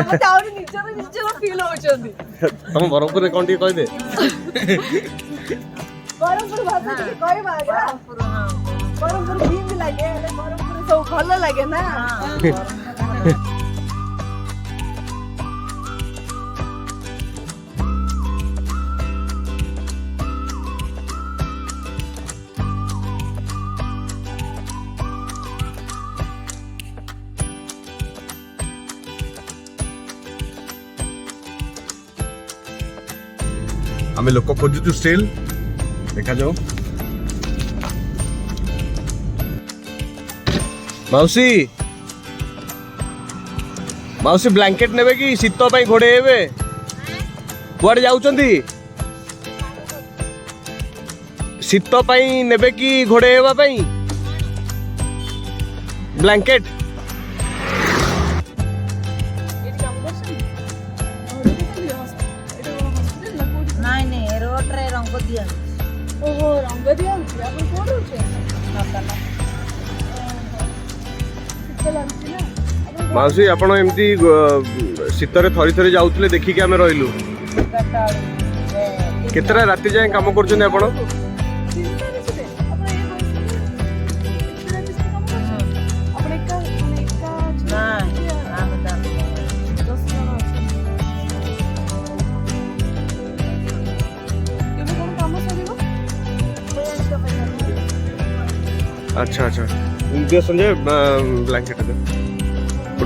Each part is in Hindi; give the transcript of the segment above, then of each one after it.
मते आउरी निजर फील होचंदी तुम बरहमपुर रे कोन टी कहि दे बरहमपुर भाषा के कहि बागा बरहमपुर भीम लागे बरहमपुर सब भल लागे ना आमे लोक खोजुचु स्टिल देखा जाओ मौसी मौसी ब्लैंकेट नेबे कि शीत पई घोड़े हेबे कुआडे जाउचंदी शीत पई नेबे कि घोड़े हेबा पई ब्लैंकेट नहीं नहीं रोड रे रंग दिया ओहो रंग दिया आपण कोन होचे मौसी आपण एमती शीतरे थरी थरी जाउतले देखि के हमें रहिलु केतरा राति जाए काम करछन आपण अच्छा अच्छा दे संजय ब्लैंकेट दे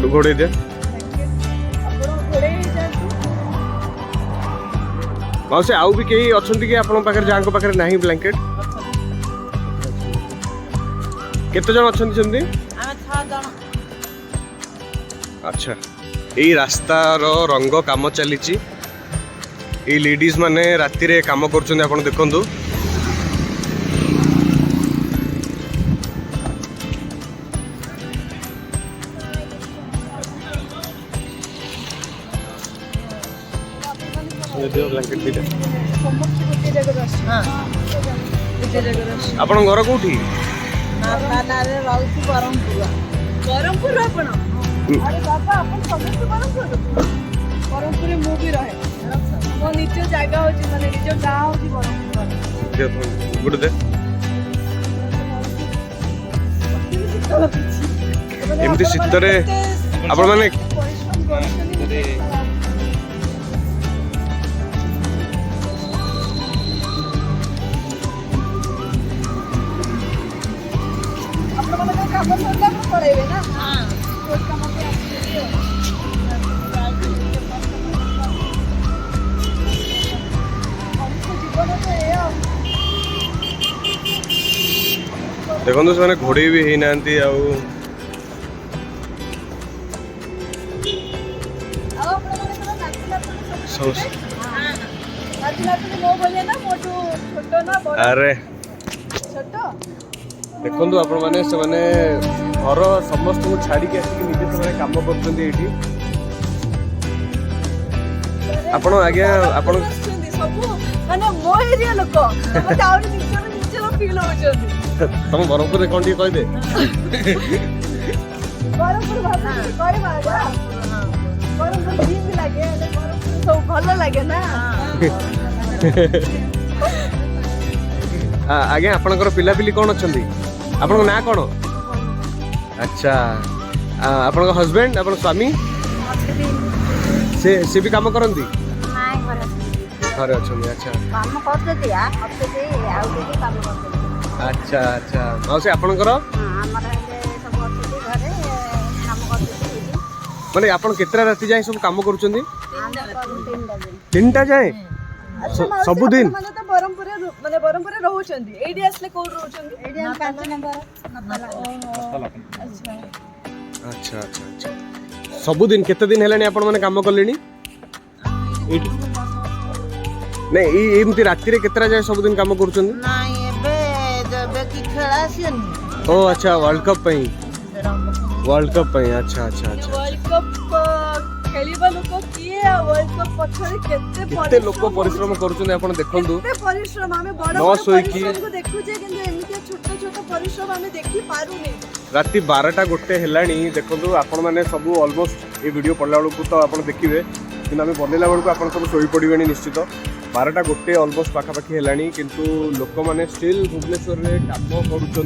घोड़े दे मौसी आउ भी कई अछंती कि आपण पाखर जांको पाखर नाही ब्लैंकेट केते जण अछंती जंदी आमे 6 जण अच्छा एई रास्ता रो रंग काम चलीची ए लेडीज माने राति रे काम करछन आपण देखंतु ब्लैंकेट दीटा आपण घर कोठी ना रे रहउची बरहमपुर बरहमपुर आपण अरे बाबा आपण समस्त बरहमपुर रे मु भी रहे मो निज जागा होची माने निज गांव होची बरहमपुर गुड दे एमती शीतरे आपण माने देखो से घोड़े भी ही नांती आउ अरे देखो आपण माने से माने घर समस्त को छाड़ी के आसी निजे से काम करछन एठी आपण आगे आपण सब माने मो एरिया लोक मते आउरी निजर फील होचंदी तुम बरहमपुर रे कोन टी कहि दे बरहमपुर भाषा कहि बागा बरहमपुर भीम लागे बरहमपुर सब भल लागे ना आगे आपनकर पिला पिली कोन अछंदी आपन ना कोन अच्छा आपन हस्बैंड आपन स्वामी से भी काम करंदी नाइ करे अरे अछंदी अच्छा काम करते दिया करते दे आउ के काम करते अच्छा अच्छा मौसी आपनकर हमर सब करते घरे काम करते माने आपन केतरा राति जाय सब काम करूचंदी तीन 3टा जाय सब दिन माने तो बरहमपुर रे माने बरहमपुर रे रहउचंदी एडी असले कोड रहउचंदी एडी हम 5 नंबर अच्छा अच्छा अच्छा अच्छा सब दिन केते दिन हेलानी आपन माने काम करलेनी नहीं एमती राति रे केतरा जाय सब दिन काम करूचंदी नहीं एबे जबे की खेला सियनी ओ अच्छा वर्ल्ड कप पई वर्ल्ड कप पई अच्छा अच्छा अच्छा वर्ल्ड कप खेलिबा लोक किए वर्ल्ड कप पछरे केते लोक परिश्रम करूछन आपण देखंतु केते परिश्रम हमें बड़ न बड़ सोइकी परिश्रम को देखु जे किंतु एमिते छोट छोट परिश्रम हमें देखि पारु नै राति 12टा गोटे हेलाणी देखंतु आपण माने सब ऑलमोस्ट ए वीडियो पडला बेलू तो आपण देखिबे कि आम बनैला बेलू आप सब शोई पड़े निश्चित 12टा गोटे ऑलमोस्ट पाखापाखि हेलाणी किंतु लोक मैंने स्टिल भुवनेश्वर में काम करुँच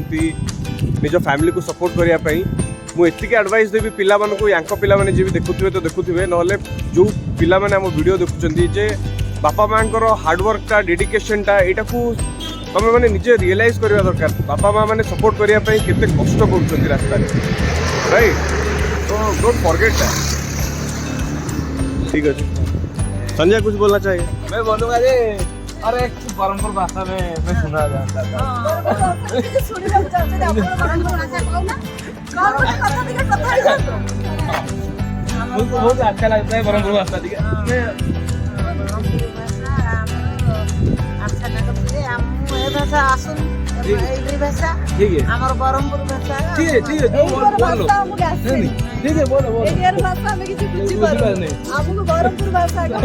निज फैमिली को सपोर्ट करने मुझे एडवाइस देवी पिला यांक पिला माने जी देखुवे तो देखुवे ना जो पिला माने आम वीडियो देखुं जे बापा माँ हार्डवर्कटा डेडिकेशनटा यहाँ को तुम मैंने निजे रियलाइज करवा दरकार बापा माँ मैंने सपोर्ट करने केते कष्ट कर रास्ता राइट तो डोंट फॉरगेट दैट ठीक है संजय कुछ बोलना चाहिए मैं बोलूंगा जी अरे बरहमपुर भाषा में मैं सुना जाता था सुनि बाबू चाहते आपण बरहमपुर भाषा कहू ना कौन कथा दिके कथा ही जातो मुझको बहुत अच्छा लगता है बरहमपुर भाषा ठीक है अच्छा लगता है हम ए भाषा आसुन ए भाषा ठीक है हमर बरहमपुर भाषा ठीक है बोलो भाषा हमके आसे ठीक है बोलो एरियर भाषा हमें किसी बुझी पारो हमको बरहमपुर भाषा का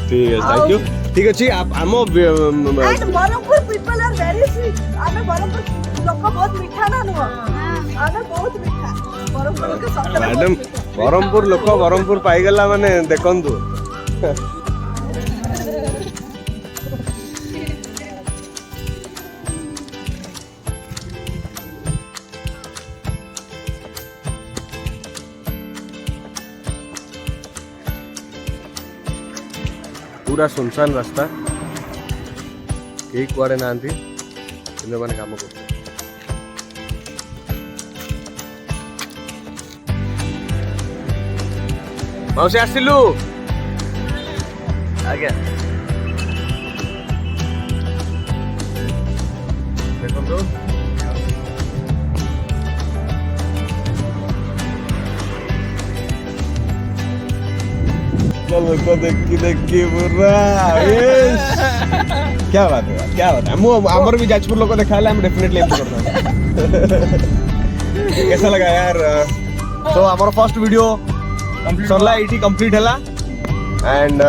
ठीक है थैंक यू ठीक अच्छी आप आम and Berhampur people are very sweet आमे बरहमपुर लोक बहुत मीठा ना नुह आमे बहुत मीठा बरहमपुर के सत्तर मैडम बरहमपुर लोक बरहमपुर पाईगला माने देखंतु पूरा सुनसान रास्ता कई कुआड़े ना मैंने काम कर मौसी आसिलु आज्ञा देखो को देखी पूरा क्या बात है क्या बात है आमर भी जाजपुर लोग देखा हम डेफिनेटली एम करता कैसा लगा यार तो हमारा फर्स्ट वीडियो सरला इटी कंप्लीट हैला एंड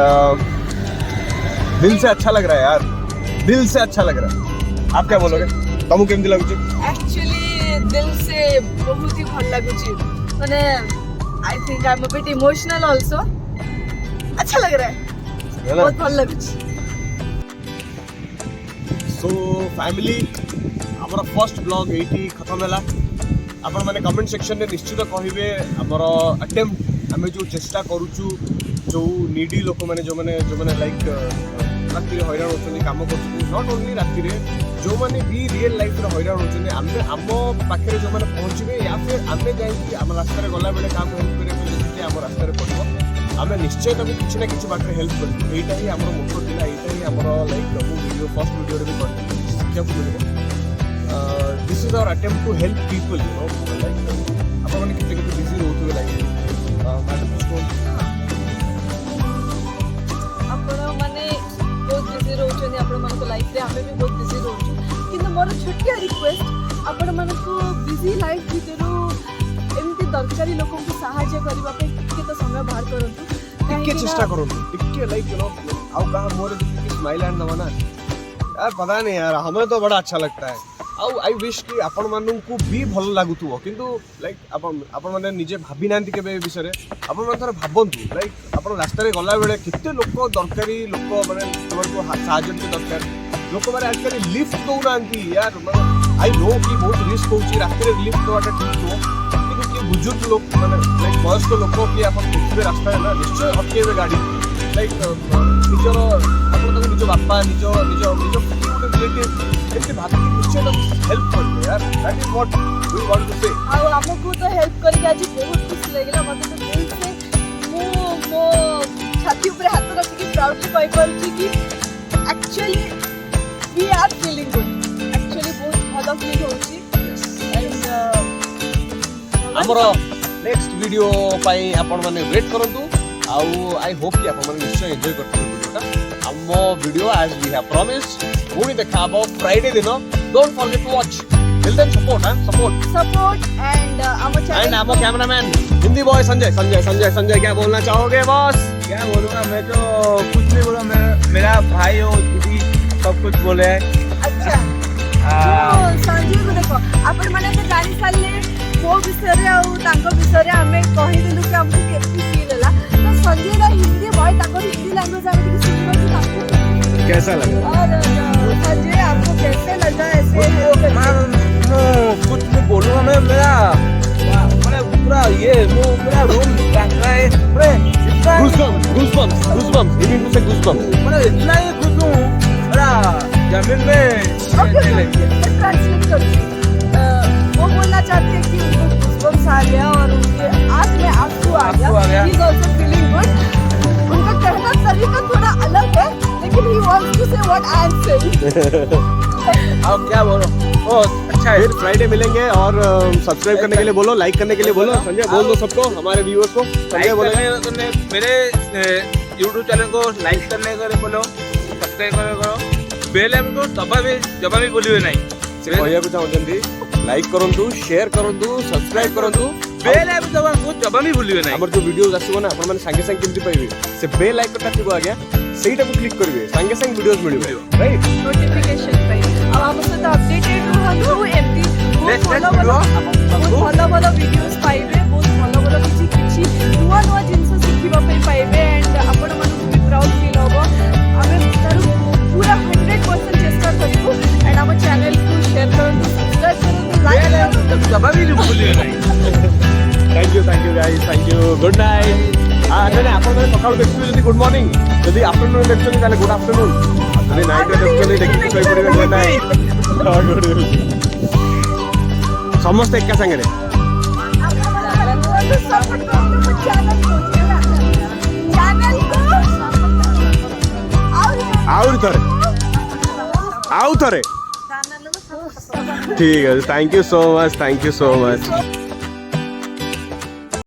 दिल से अच्छा लग रहा है यार दिल से अच्छा लग रहा है आप क्या बोलोगे तुमको केमती लगुची एक्चुअली दिल से बहुत ही भल लगुची माने I think I am a bit emotional also अच्छा लग रहा है बहुत भल लगुची सो फैमिली हमारा फर्स्ट ब्लॉग एटी खत्म हैला आपण माने कमेंट सेक्शन में निश्चित कहिबे हमर अटेम्प्ट हमें जो चेष्टा करूचु जो नीडी लोक माने जो माने लाइक राति हैरान होचनी काम करछनी नॉट ओनली राति रे जो माने भी रियल लाइफ रे हैरान होचनी आमे हम पाखे जो माने पहुंचबे या फिर आमे जाई कि हम रास्ता रे गला बेले काम हेल्प करे कि हम रास्ता रे पड़बो आमे निश्चय तब किछि ना किछि बाटे हेल्प करबो एटा ही हमर मोटो दिला एटा ही हमर लाइक वो वीडियो फर्स्ट वीडियो रे भी क्या बोलबो this is our attempt to help people you know like अपन माने किते किते बिजी रहउथबे लाइक मैडम कुछ आपण माने बहुत बिजी रहउछनी आपण मन को लाइफ रे हमें भी बहुत बिजी रहउछु किंतु मोर छोटिया रिक्वेस्ट आपण मन को बिजी लाइफ भितरु एमती दरकारी लोकन को सहायता करबा पे के तो समय बाहर करंतु टिके चेष्टा करंतु टिके लाइक यू नो आउ कहा मोर स्माइल एंड नवाना यार पता नहीं यार हमें तो बड़ा अच्छा लगता है आउ आई विश कि आपण मानू भी भल लागुथुव किंतु लाइक आपण माने निजे भाबी नांती केबे विषय रे आपण माने थोड़ा भाबंतु लाइक आपण रास्ता रे गला बेले किते लोक दरकारी लोक माने तुमको सहायता के दरकार लोक माने आजकल लिफ्ट दो नांती यार माने आई नो कि बहुत रिस्क होची रास्ता रे लिफ्ट दोटा ठीक हो किंतु कि बुजुर्ग लोक माने लाइक वयस्क लोक कि आपण देखबे रास्ता रे ना निश्चय अटकेबे गाड़ी लाइक निजर आपण तो निज बापा निज रिलेटिव ऐसे भाभी निश्चय तो हेल्प करते यार that is what we want to say आ हमको तो हेल्प करके आज बहुत खुशी लागला मते तो दिल से मो छाती ऊपर हाथ रख के प्राउडली कहि परछि कि actually we are feeling good actually बहुत भलो फील होछि एंड हमरो नेक्स्ट वीडियो पाई आपण माने वेट करंतु आउ आई होप कि आपण माने निश्चय एन्जॉय करते वीडियोटा हमो video as we have promised पुणी देखा फ्राइडे दिन don't forget to watch Tell them support, huh? Support. support and our channel. And I'm a cameraman. Hindi boy Sanjay. क्या बोलना चाहोगे बॉस? क्या बोलूँगा मैं तो कुछ नहीं बोलूँगा मेरा भाई और दीदी सब कुछ बोले अच्छा संजय को देखो आपण माने तो जानी साले वो विषय रे और तांको विषय रे हमें कहि देलु कि हमको केती फील होला तो संजय रा हिंदी बॉय ताको हिंदी लैंग्वेज आवे कि सुनबो कि ताको कैसा लगा? और संजय आपको कैसे लगा ऐसे कुछ नहीं बोलूँगा मैं मेरा पूरा ये पूरा रूम रखा है इतना Goosebumps. You mean to say goosebumps? मतलब इतना ही खुश हूँ मेरा जमीन में ओके मैं ट्रांसलेट करूँ वो बोलना चाहते हैं कि उनको गूज़बम्स आ गया और उनके आँख में आंसू आ गया he is also feeling good उनका कहना तरीका थोड़ा अलग है लेकिन ही वांट्स टू से व्हाट आई एम सेइंग अब क्या बोलो बहुत अच्छा है फिर फ्राइडे मिलेंगे और सब्सक्राइब करने के लिए बोलो, लाइक करने के लिए बोलो। संजय बोल दो सबको, हमारे व्यूअर्स को। संजय बोले मेरे यूट्यूब चैनल को लाइक करने के लिए बोलो, सब्सक्राइब करो, बेल आइकन को जब भी बोलिए नहीं से କହିବାକୁ ଚାହୁଁଛନ୍ତି ଲାଇକ୍ କରନ୍ତୁ, ସେୟାର କରନ୍ତୁ, ସବସ୍କ୍ରାଇବ କରନ୍ତୁ। ବେଲ୍ ଆଇକନ୍ को जब भी भूलिए नहीं ଆମର ଯୋଉ ଭିଡିଓ ଆସିବ ନା ଆପଣ ମାନେ ସାଙ୍ଗେ ସାଙ୍ଗେ କେମିତି ପାଇବେ? ସେ ବେଲ୍ ଆଇକନଟା ଥିବ ଆଜ୍ଞା, ସେଇଟାକୁ କ୍ଲିକ୍ କରିବେ, ସାଙ୍ଗେ ସାଙ୍ଗେ ଭିଡିଓସ୍ ମିଳିବ, ରାଇଟ୍? नोटिफिकेशन ପାଇଁ ଆଉ ଆମ ସହିତ ଅପଡେଟେଡ୍ ରୁହନ୍ତୁ ଏମିତି ବହୁତ ଭଲ ଭିଡିଓସ୍ ପାଇବେ, ବହୁତ ଭଲ କିଛି ନୂଆ ଜିନିଷ ଶିଖିବା ପାଇଁ ପାଇବେ ଏଣ୍ଡ ଆପଣମାନଙ୍କୁ ବି ପ୍ରାଉଡ୍ ଫିଲ୍ ହବ। ଆମେ ତାର ପୁରା 100% ଚେଷ୍ଟା କରିବୁ ଏଣ୍ଡ ଆମ ଚ୍ୟାନେଲକୁ ସେୟାର କରନ୍ତୁ, ସବସ୍କ୍ରାଇବ କରନ୍ତୁ, ଲାଇକ୍ କରନ୍ତୁ। जब भी भूलिए नहीं thank you guys, thank you, good night. नहीं ଆପଣ ମାନେ ସକାଳୁ ଦେଖିବେ ଯଦି ଗୁଡ୍ ମର୍ଣ୍ଣିଂ, ଯଦି ଆଫ୍ଟରନୁନ୍ ଦେଖୁଛନ୍ତି ତାହେଲେ ଗୁଡ୍ ଆଫ୍ଟରନୁନ୍, ଯଦି ନାଇଟ୍ ରେ ଦେଖୁଛନ୍ତି ଦେଖିକି ଶୋଇପଡ଼ିବେ ଗୁଡ୍ ନାଇଟ୍। ସମସ୍ତେ ଏକା ସାଙ୍ଗରେ ଆହୁରି ଥରେ ଠିକ୍ ଅଛି। Thank you so much.